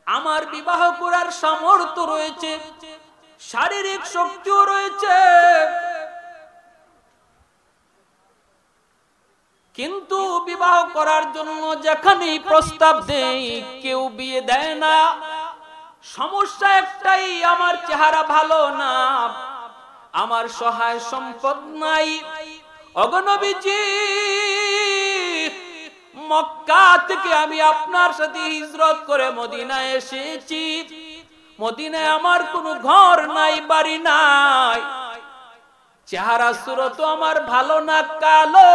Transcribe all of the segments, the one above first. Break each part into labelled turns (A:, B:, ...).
A: আমার বিবাহ করার সামর্থ্য রয়েছে, শারীরিক শক্তিও রয়েছে, কিন্তু বিবাহ করার জন্য যেখানেই প্রস্তাব দেই কেউ বিয়ে দেয় না। সমস্যা একটাই, আমার চেহারা ভালো না, আমার সহায় সম্পদ নাই। ওগো নবীজি, মক্কা থেকে আমি আপনার সাথে হিজরত করে মদিনায় এসেছি। মদিনায় আমার কোনো ঘর নাই, বাড়ি নাই, চেহারা সুরত আমার ভালো না, কালো।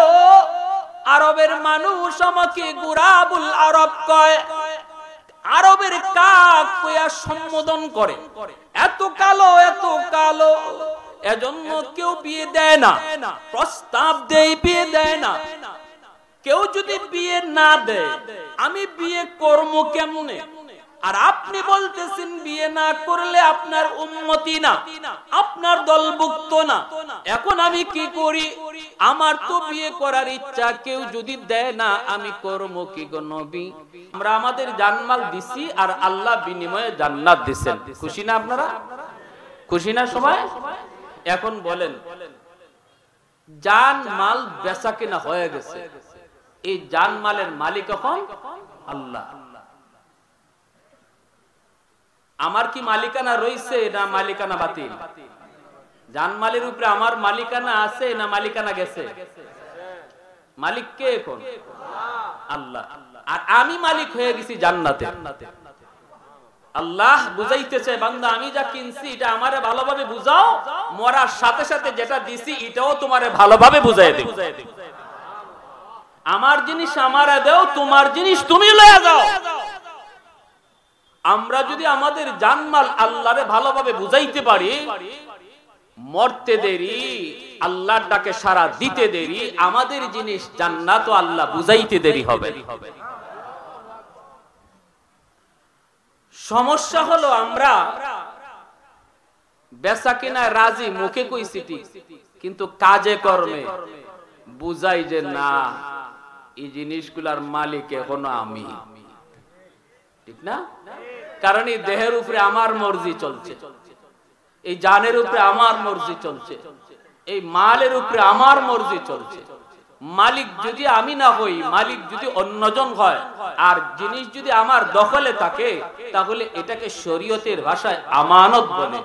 A: আরবের মানুষ আমাকে গুরাবুল আরব কয়, আরবের কাক কইয়া সম্বোধন করে। এত কালো, এত কালো, এজন্য কেউ বিয়ে দেয় না। প্রস্তাব দেই, বিয়ে দেয় না। কেউ যদি বিয়ে না দেয় আমি বিয়ে করব কেমনে? আর আপনি বলতেছেন বিয়ে না করলে আপনার উম্মতি না, আপনার দলভুক্ত না। এখন আমি কি করি? আমার তো বিয়ে করার ইচ্ছা, কেউ যদি দেয় না আমি করব কি গো নবী? আমরা আমাদের জানমাল দিছি আর আল্লাহ বিনিময়ে জান্নাত দিবেন। খুশি না আপনারা? খুশি না সবাই? এখন বলেন, জান মাল বেচা কিনা হয়ে গেছে, এই জান মালের মালিক এখন আল্লাহ। আমার কি মালিকানা রয়েছে না মালিকানা বাতিল? জান মালের উপরে আমার মালিকানা আছে না মালিকানা গেছে? মালিক কে এখন? আল্লাহ। আর আমি মালিক হয়ে গেছি জান্নাতে। আল্লাহ বুঝাইতেছে, বান্দা আমি যা কিনছি এটা আমারে ভালোভাবে বুঝাও, মরার সাথে সাথে যেটা দিছি এটাও তোমারে ভালোভাবে বুঝাই দেব। আমার জিনিস আমারে দাও, তোমার জিনিস তুমি লয়ে যাও। আমরা যদি আমাদের জানমাল আল্লাহরে ভালোভাবে বুঝাইতে পারি, মরতে দেরি, আল্লাহর ডাকে সাড়া দিতে দেরি, আমাদের জিনিস জান্নাত ও আল্লাহ বুঝাইতে দেরি হবে। সমস্যা হলো আমরা বেচা কিনা রাজি, মুখে কইছি ঠিক, কিন্তু কাজে কর্মে বুঝাই যে না, এই জিনিসগুলার মালিক এখনো আমি। ঠিক না? কারণ এই দেহের উপরে আমার মর্জি চলছে, এই জানের উপরে আমার মর্জি চলছে, এই মালের উপরে আমার মর্জি চলছে। মালিক যদি আমি না হই, মালিক যদি অন্যজন হয়, আর জিনিস যদি আমার দখলে থাকে, তাহলে এটাকে শরীয়তের ভাষায় আমানত বলে।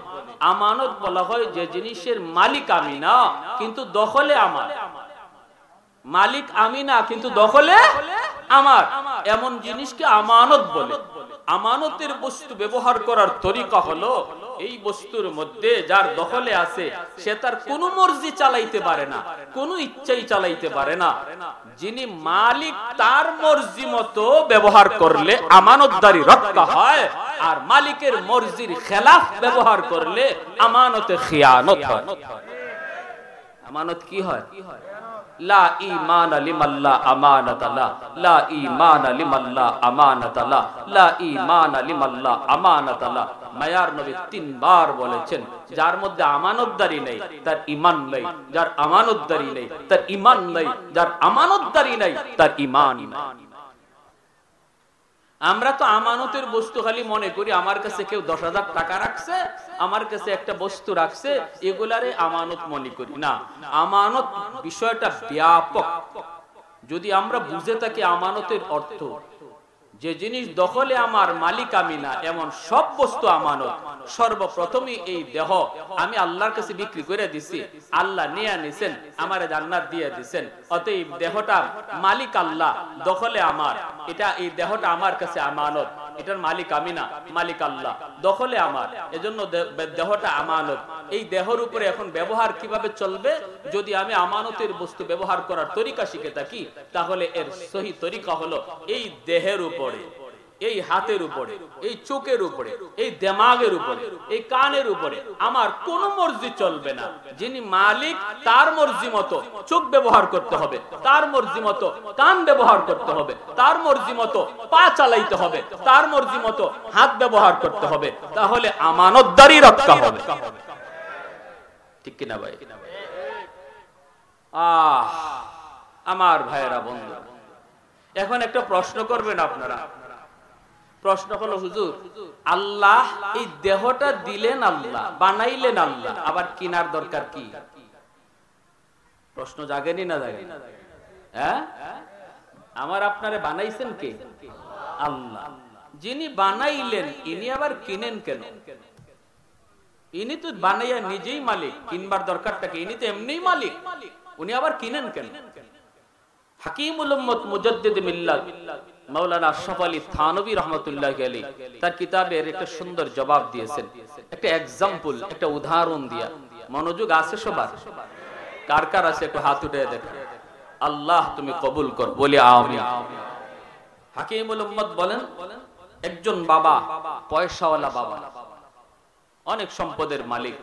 A: আমানত বলা হয় যে জিনিসের মালিক আমি না কিন্তু দখলে আমার। মালিক আমি না কিন্তু দখলে আমার, এমন জিনিসকে আমানত বলে। আমানতের বস্তু ব্যবহার করার তরিকা হলো, এই বস্তুর মধ্যে যার দখলে আছে সে তার কোনো মর্জি চালাইতে পারে না, কোনো ইচ্ছাই চালাইতে পারে না। যিনি মালিক তার মর্জি মতো ব্যবহার করলে আমানতদারি রক্ষা হয়, আর মালিকের মর্জির খেলাফ ব্যবহার করলে আমানতে খিয়ানত হয়। আমানত কি হয়? লা ঈমান লিমাল্লা আমানাতাল্লাহ, লা ঈমান লিমাল্লা আমানাতাল্লাহ, লা ঈমান লিমাল্লা আমানাতাল্লাহ। মায়ার নবী 3 বার বলেছেন, যার মধ্যে আমানতদারি নেই তার ঈমান নেই, যার আমানতদারি নেই তার ঈমান নেই, যার আমানতদারি নেই তার ঈমান নেই। আমরা তো আমানতের বস্তু খালি মনে করি আমার কাছে কেউ 10,000 টাকা রাখছে, আমার কাছে একটা বস্তু রাখছে, এগুলারে আমানত মনে করি না। আমানত বিষয়টা ব্যাপক। যদি আমরা বুঝে থাকি আমানতের অর্থ, যে জিনিস দখলে আমার, মালিক আমি না, এমন সব বস্তু আমানত। সর্বপ্রথমে এই দেহ আমি আল্লাহর কাছে বিক্রি করে দিছি, আল্লাহ নিয়ে নিছেন, আমারে জান্নাত দিয়ে দিছেন। অতএব দেহটা মালিক আল্লাহ, দখলে আমার, এটা এই দেহটা আমার কাছে আমানত। এটার মালিক আমি না, মালিক আল্লাহ, দখলে আমার, এজন্য দেহটা আমানত। এই দেহের উপরে এখন ব্যবহার কিভাবে চলবে? যদি আমি আমানতের বস্তু ব্যবহার করার তরিকা শিখে থাকি, তাহলে এর সহি তরিকা হলো এই দেহের উপরে, এই হাতের উপরে, এই চোখের উপরে, এই দিমাগের উপরে, এই কানের উপরে আমার কোন মর্জি চলবে না। যিনি মালিক তার মর্জি মতো চোখ ব্যবহার করতে হবে, তার মর্জি মতো কান ব্যবহার করতে হবে, তার মর্জি মতো পা চালাইতে হবে, তার মর্জি মতো হাত ব্যবহার করতে হবে, তাহলে আমানতদারি রক্ষা হবে। ঠিক কিনা ভাই? আমার ভাইয়েরা, বন্ধু, এখন একটা প্রশ্ন করবেন আপনারা, প্রশ্ন হলো হুজুর, আল্লাহ এই দেহটা দিলেন, আল্লাহ বানাইলেন, আল্লাহ আবার কিনার দরকার কি? প্রশ্ন জাগেনি না জাগেনি? হ্যাঁ, আমার আপনারে বানাইছেন কে? আল্লাহ। যিনি বানাইলেন ইনি আবার কিনেন কেন? ইনি তো বানাইয়া নিজেই মালিক, কিনবার দরকারটা কি? ইনি তো এমনিই মালিক, উনি আবার কিনেন কেন? হাকিমুল উম্মত মুজাদ্দিদ মিল্লাত মাওলানা আশরাফ আলী থানভী রাহমাতুল্লাহি আলাইহি তার কিতাবের একটা সুন্দর জবাব দিয়েছেন, একটা এক্সাম্পল, একটা উদাহরণ দিয়া। মনোযোগ আছে সবার? কার কার আছে একটু হাত উঠিয়ে দেখেন। আল্লাহ তুমি কবুল কর, বলি আমিন। হাকিমুল উম্মত বলেন, একজন বাবা, পয়সাওয়ালা বাবা, অনেক সম্পদের মালিক,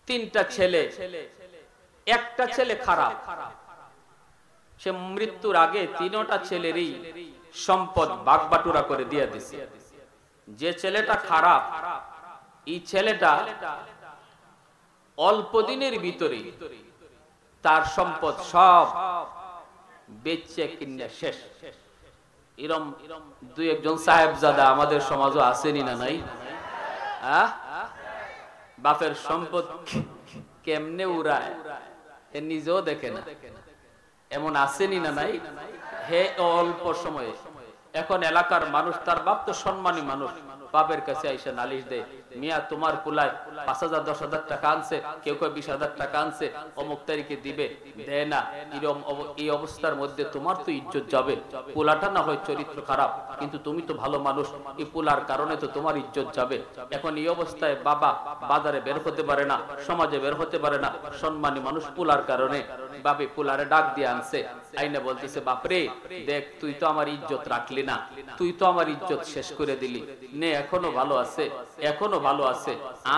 A: তিনটা ছেলে, একটা ছেলে খারাপ। সে মৃত্যুর আগে তিনটা ছেলেরই সম্পদ ভাগবাটোয়ারা করে দিয়ে দিছে। যে ছেলেটা খারাপ, এই ছেলেটা অল্প দিনের ভিতরে তার সম্পদ সব বেচে কিনে শেষ। এরম দুই একজন সাহেবজাদা আমাদের সমাজও আসেনি না নাই? বাপের সম্পদ কেমনে উড়ায় এ নিজেও দেখে না, এমন আসেনি না নাই? হে অল্প সময়ে। এখন এলাকার মানুষ, তার বাপ তো সম্মানী মানুষ, বাপের কাছে আইসা নালিশ দেয়, মিয়া তোমার কুলায় 5,000 10,000 টাকা আনছে, কেউ কেউ 20,000 টাকা আনছে, অমুক তারিখে দিবে, দেয় না। এই অবস্থার মধ্যে তোমার তো ইজ্জত যাবে। পোলাটা না হয় চরিত্র খারাপ, কিন্তু তুমি তো ভালো মানুষ, এই পোলার কারণে তো তোমার ইজ্জত যাবে। এখন এই অবস্থায় বাবা বাজারে বের হতে পারে না, সমাজে বের হতে পারে না, সম্মানী মানুষ পোলার কারণে। বাপে পোলারে ডাক দিয়ে আনছে, আইনা বলতেছে, বাপরে দেখ, তুই তো আমার ইজ্জত রাখলি না, তুই তো আমার ইজ্জত শেষ করে দিলি, নে এখনো ভালো আছে, এখনো ভালো আছে,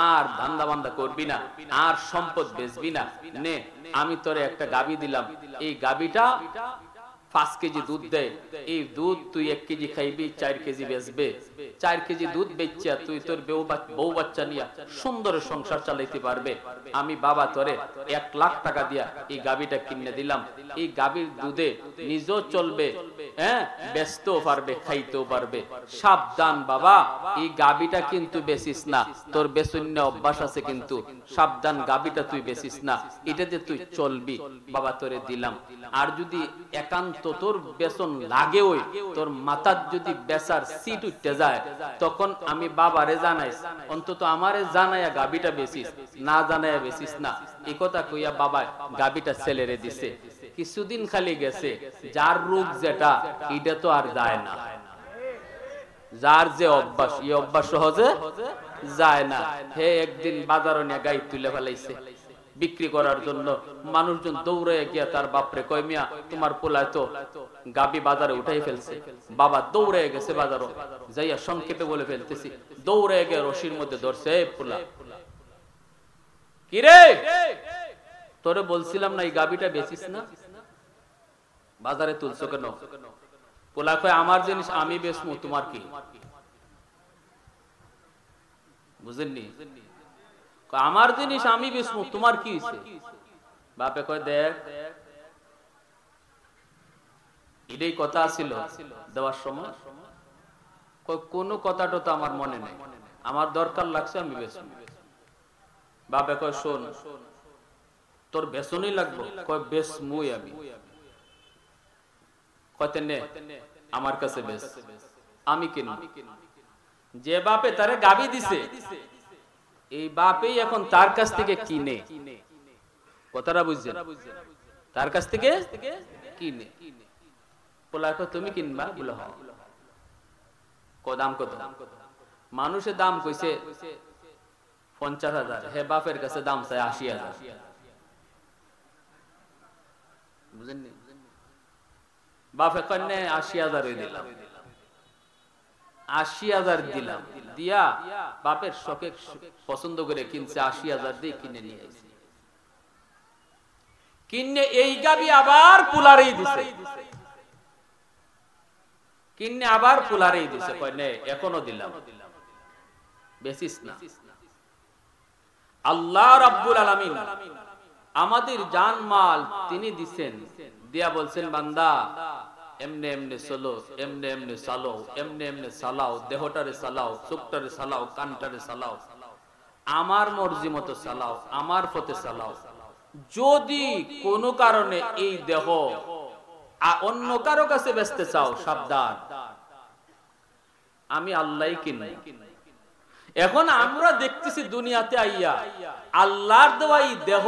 A: আর ধান্দা বান্দা করবি না, আর সম্পদ বেচবি না, নে আমি তোরে একটা গাবি দিলাম, এই গাবিটা 5 কেজি দুধ দেয়, এই দুধ তুই 1 কেজি খাইবি, 4 কেজি বেচবে, 4 কেজি দুধ বেচা তুই তোর বউ বাচ্চা নিয়ে সুন্দর সংসার চালাইতে পারবে। আমি বাবা তোরে 1 লাখ টাকা দিয়া এই গাবিটা কিনে দিলাম, এই গাবির দুধে নিজেও চলবে, হ্যাঁ বেচতেও পারবে, খাইতেও পারবে। সাবধান বাবা, এই গাবিটা কিন্তু বেচিস না, তোর বেচন্য অভ্যাস আছে, কিন্তু সাবধান, গাবিটা তুই বেচিস না, এটাতে তুই চলবি, বাবা তোরে দিলাম। আর যদি একান্ত তোর বেতন লাগে, ওই তোর মাথার যদি বেচার সিট উঠতে যায়, তখন আমি বাবারে জানাইস, অন্তত আমারে জানাইয়া গাবিটা বেচিস, না জানাইয়া বেচিস না। এই কথা কইয়া বাবা গাবিটা ছেলেরে দিছে। কিছুদিন খালি গেছে, যার রোগ যেটা, এটা তো আর যায় না। যার যে অভ্যাস, এই অভ্যাস সহজে যায় না। হে একদিন বাজারে নিয়ে গাই তুলে ফেলাইছে বিক্রি করার জন্য। মানুষজন দৌড়ে গিয়া তার বাপরে কয়, মিয়া তোমার পোলায় তো গাবি বাজারে উঠাই ফেলছে। বাবা দৌড়ে গেছে বাজারও, যাইয়া সংক্ষেপে বলে ফেলতেছি, দৌড়ে গিয়ে রশির মধ্যে ধরছে, এই পোলা কিরে, তোরে বলছিলাম না এই গাবিটা বেচিস না, বাজারে তুলছো কেন? পোলা কয়, আমার জিনিস আমি বেচমু, তোমার কি? বুঝেননি? আমার জিনিস আমি বেচমু, তোমার কি হইছে? বাপে কয়, দেখ এটাই কথা ছিল দেওয়ার সময়, কোন কথাটা তো আমার মনে নেই, আমার দরকার লাগছে আমি বেচমু। বাপে কয়, শোন তোর বেচনই লাগবে? কয় বেচমুই আমি। কয়তে নে আমার কাছে বেচ, আমি কিনব। যে বাপে তারে গাবি দিছে, এই বাপেই এখন তার কাছ থেকে কিনে। কথাটা বুঝছেন? তার কাছ থেকে কিনে। বলা, তুমি কিনবা? বলে হ্যাঁ। দাম কত? মানুষের দাম কইছে 50,000, হে বাপের কাছে দাম চাই 80,000। বুঝেননি? বাপে কন্যা 80,000 দিলাম, 80,000 দিলাম, দিয়া বাপের শখে পছন্দ করে কিনছে, 80,000 দিয়ে কিনে নিয়ে আসছে। কিনে এই গাবি আবার পুলারেই দিছে, কিনে আবার পুলারেই দিছে, কয় নে এখনো দিলাম, বেচিস না। আল্লাহ রাব্বুল আলামিন আমাদের জান মাল তিনি দিছেন, দিয়া বলছেন, বান্দা এমনে এমনে চলো, এমনে এমনে চালো, এমনে এমনে চালাও, দেহটারে চালাও, চোখটারে চালাও, কানটারে চালাও, আমার মর্জি মতো চালাও, আমার পথে চালাও। যদি কোনো কারণে এই দেহ অন্য কারো কাছে বেচতে চাও, সাবধান, আমি আল্লাহই কিনি। এখন আমরা দেখতেছি দুনিয়াতে আইয়া আল্লাহর দেওয়া এই দেহ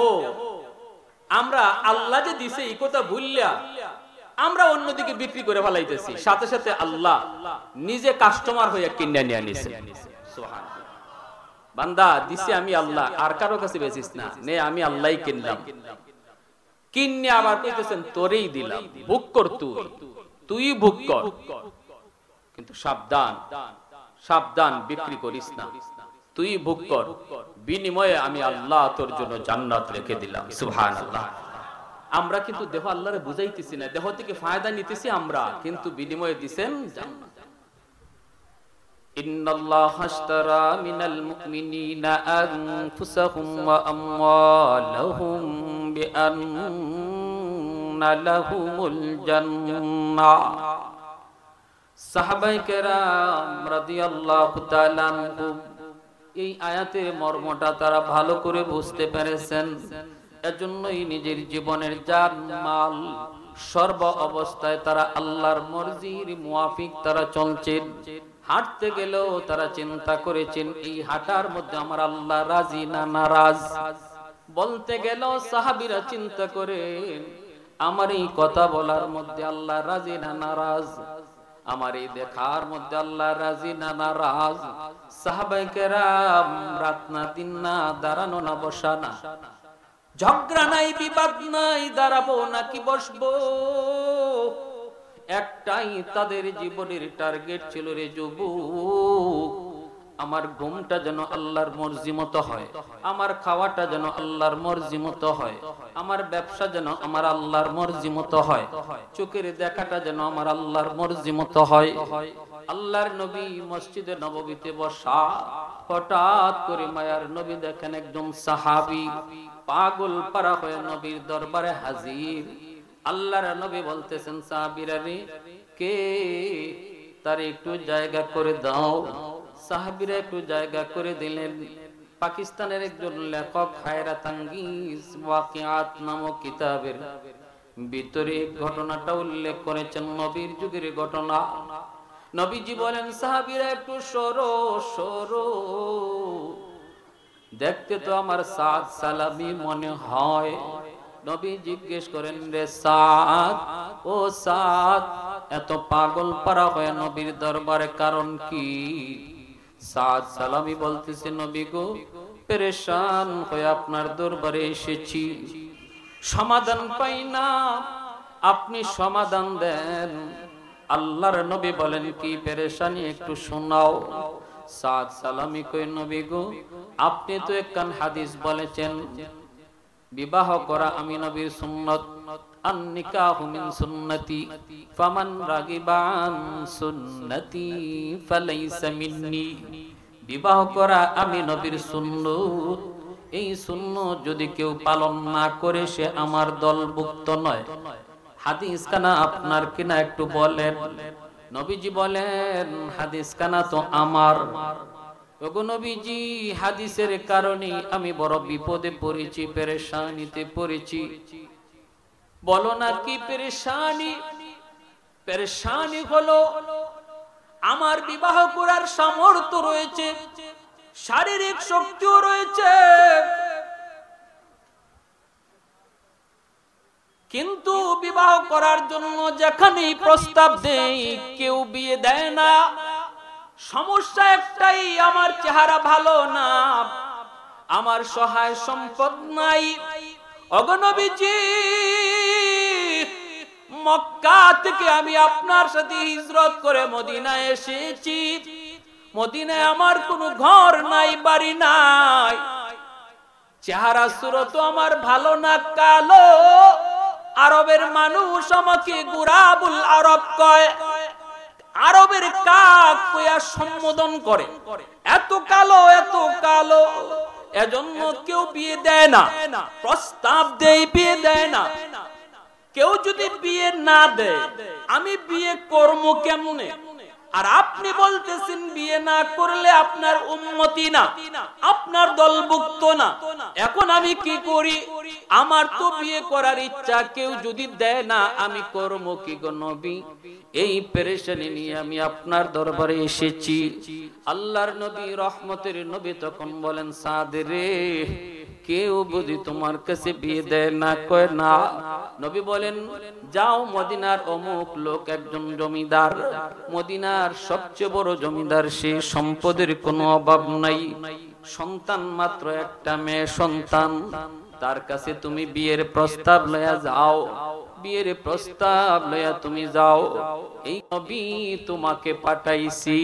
A: আমরা আল্লাহ যে দিছে এই কথা ভুললা আমরা অন্যদিকে বিক্রি করে ফেলাইতেছি, সাথে সাথে আল্লাহ নিজে কাস্টমার হয়ে কিনে নিয়ে নিছে। সুবহানাল্লাহ। বান্দা দিছি আমি আল্লাহ, আর কারো কাছে বেচিস না, নে আমি আল্লাহই কিনলাম। কিনে আবার কইতেছেন তোরেই দিলাম, ভোগ কর, তুই ভোগ কর, কিন্তু সাবধান, সাবধান, বিক্রি করিস না, তুই ভোগ কর, বিনিময়ে আমি আল্লাহ তোর জন্য জান্নাত রেখে দিলাম। সুবহানাল্লাহ। আমরা কিন্তু দেহ আল্লাহরে বুঝাইতেছি না, দেহ থেকে ফায়দা নিতেছি আমরা, কিন্তু বিনিময়ে দিবেন জান্নাত। ইন্নাল্লাহা আশতারা মিনাল মুমিনিনা আনফুসাহুম ওয়া আমওয়ালাহুম বিআন্না লাহুমুল জান্নাহ। সাহাবায়ে কেরাম রাদিয়াল্লাহু তাআলা আনহুম এই আয়াতের মর্মটা তারা ভালো করে বুঝতে পেরেছেন। এজন্যই নিজের জীবনের জান মাল সর্ব অবস্থায় তারা আল্লাহর মর্জির মুয়াফিক তারা চলছেন। হাঁটতে গেলেও তারা চিন্তা করেছেন এই হাঁটার মধ্যে আমার আল্লাহ রাজি না নারাজ। বলতে গেলেও সাহাবীরা চিন্তা করেন আমার এই কথা বলার মধ্যে আল্লাহ রাজি না নারাজ, আমার এই দেখার মধ্যে আল্লাহ রাজি না নারাজ। সাহাবায়ে কেরাম রাত না দিন না, দাঁড়ানো না বসা না, ঝগড়া নাই বিবাদ নাই, দাঁড়াবো নাকি বসবো, একটাই তাদের জীবনের টার্গেট ছিল, রে যুবক আমার ঘুমটা যেন আল্লাহর মর্জি মতো হয়, আমার খাওয়াটা যেন আল্লাহর মর্জি মতো হয়, আমার ব্যবসা যেন আমার আল্লাহর মর্জি মতো হয়, চোখের দেখাটা যেন আমার আল্লাহর মর্জি মতো হয়। আল্লাহর নবী মসজিদে নববীতে বসা, হঠাৎ করে মায়ার নবী দেখেন একজন সাহাবী পাগল পারা হয়ে নবীর দরবারে হাজির। আল্লাহর নবী বলতেছেন সাহাবীরা রে কে, তার একটু জায়গা করে দাও। সাহাবীরা একটু জায়গা করে দিলেন। পাকিস্তানের একজন লেখক হায়রাত আঙ্গিজ ওয়াকিআত নামক কিতাবের ভিতরে ঘটনাটা উল্লেখ করেছেন, নবীর যুগের ঘটনা। নবীজি বলেন সাহাবীরা একটু সরো সরো, দেখতে তো আমার সাদ সালামি মনে হয়। নবী জিজ্ঞেস করেন রে সাদ, ও সাদ এত পাগল পারা হয়ে নবীর দরবারে কারণ কি? সাদ সালামি বলতেছে নবী গো পেরেশান হয়ে আপনার দরবারে এসেছি, সমাধান পাই না, আপনি সমাধান দেন। আল্লাহর নবী বলেন কি পেরেশানি একটু শোনাও। সাদ সালামি কই নবী গো আপনি তো একখান হাদিস বলেছেন বিবাহ করা আমি নবীর সুন্নাত, আন নিকাহু মিন সুন্নতি ফামান রাগিবা আন সুন্নতি ফালাইসা মিন্নি। বিবাহ করা আমি নবীর সুন্নত, এই সুন্নত যদি কেউ পালন না করে সে আমার দলভুক্ত নয়। হাদিস কানা আপনার কিনা একটু বলেন। নবীজি বলেন হাদিস কানা তো আমার। ওগো নবীজি হাদিসের কারণে আমি বড় বিপদে পড়েছি, পেরেশানিতে পড়েছি। বলো না কি পেরেশানি? পেরেশানি হলো আমার বিবাহ করার সামর্থ্য রয়েছে, শারীরিক শক্তিও রয়েছে, কিন্তু বিবাহ করার জন্য যেখানেই প্রস্তাব দেই কেউ বিয়ে দেয় না। সমস্যা একটাই, আমার চেহারা ভালো না, আমার সহায় সম্পদ নাই। ওগো নবীজি মক্কা থেকে আমি আপনার সাথে হিজরত করে মদিনায় এসেছি। মদিনায় আমার কোনো ঘর নাই, বাড়ি নাই, চেহারা সুরত আমার ভালো না, কালো। আরবের মানুষ আমাকে গুরাবুল আরব কয়, আরবের কাক কইয়া সম্বোধন করে। এত কালো, এত কালো, এজন্য কেউ বিয়ে দেয় না, প্রস্তাব দেয় বিয়ে দেয় না। কেউ যদি বিয়ে না দেয় আমি বিয়ে করব কেমনে? আর আপনি বলতেছেন বিয়ে না করলে আপনার উম্মতি না, আপনার দলভুক্ত না। এখন আমি কি করি? আমার তো বিয়ে করার ইচ্ছা, কেউ যদি দেয় না আমি করব কি গো নবী? এই পেরেশানি নিয়ে আমি আপনার দরবারে এসেছি। আল্লাহর নবী রহমতের নবী তখন বলেন, সাদ রে, কেউ যদি তোমার কাছে বিয়ে দেয় না, কয় না, নবী বলেন যাও, মদিনার অমুক লোক একজন জমিদার, মদিনার সবচেয়ে বড় জমিদার, সে সম্পদের কোনো অভাব নাই, সন্তান মাত্র একটা মেয়ে সন্তান, তার কাছে তুমি বিয়ের প্রস্তাব লয়া যাও, বিয়ের প্রস্তাব লয়া তুমি যাও, এই নবী তোমাকে পাঠাইছি।